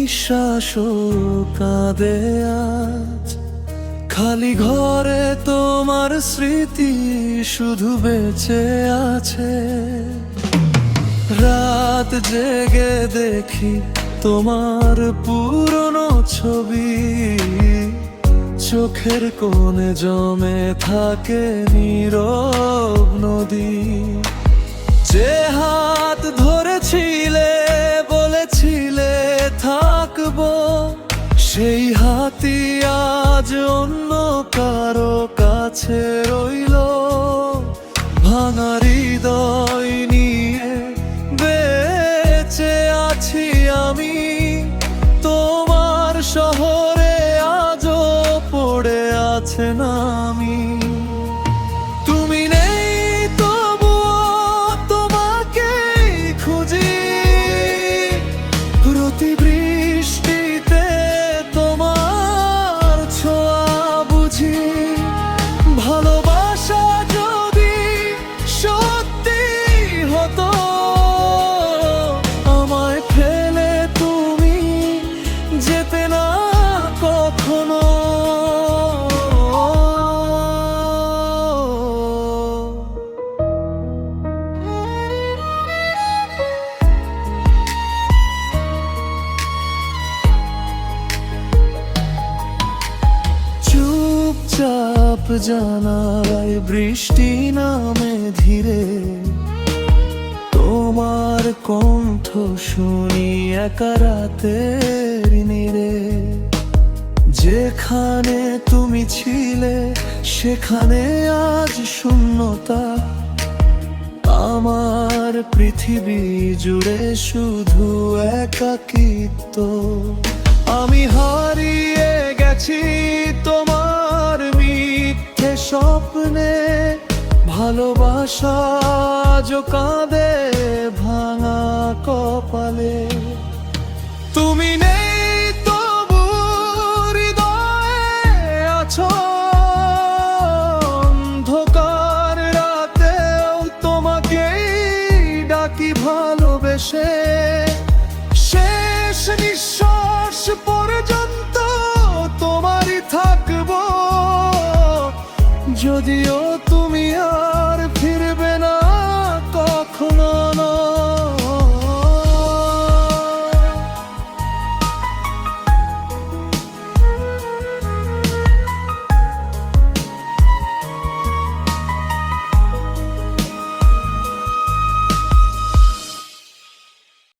নিঃশ্বাসও কাঁদে আজ। খালি ঘরে তোমার স্মৃতি শুধু বেঁচে আছে। রাত জেগে দেখি তোমার পুরনো ছবি, চোখের কোণে জমে থাকে নীরব নদী। যে হাত ধরেছিলে বলেছিলে থাকবো, সেই হাতই আজ অন্য কারো কাছে রইলো। ভাঙা হৃদয় নিয়ে বেঁচে আছি আমি, তোমার শহরে আজও পড়ে আছে নামি। তুমি নেই তবুও তোমাকেই খুঁজি, প্রতি বৃষ্টিতে তোমার ছোঁয়া বুঝি। ভালোবাসা যদি সত্যি হতো, আমায় ফেলে তুমি যেতে না কখনো। চুপচাপ জানালায় বৃষ্টি নামে ধীরে, তোমার কণ্ঠ শুনি একা রাতের নীড়ে। যেখানে তুমি ছিলে সেখানে আজ শূন্যতা, আমার পৃথিবী জুড়ে শুধু একাকিত্ব। আমি হারিয়ে গেছি তোমার মিথ্যে স্বপ্নে, ভালোবাসা আজ কাঁদে ভাঙা কপালে। তুমি নেই তবু হৃদয়ে আছো, অন্ধকার রাতেও তোমাকেই ডাকি ভালোবেসে। শেষ নিঃশ্বাস পর্যন্ত তোমারই থাকবো, যদিও তুমি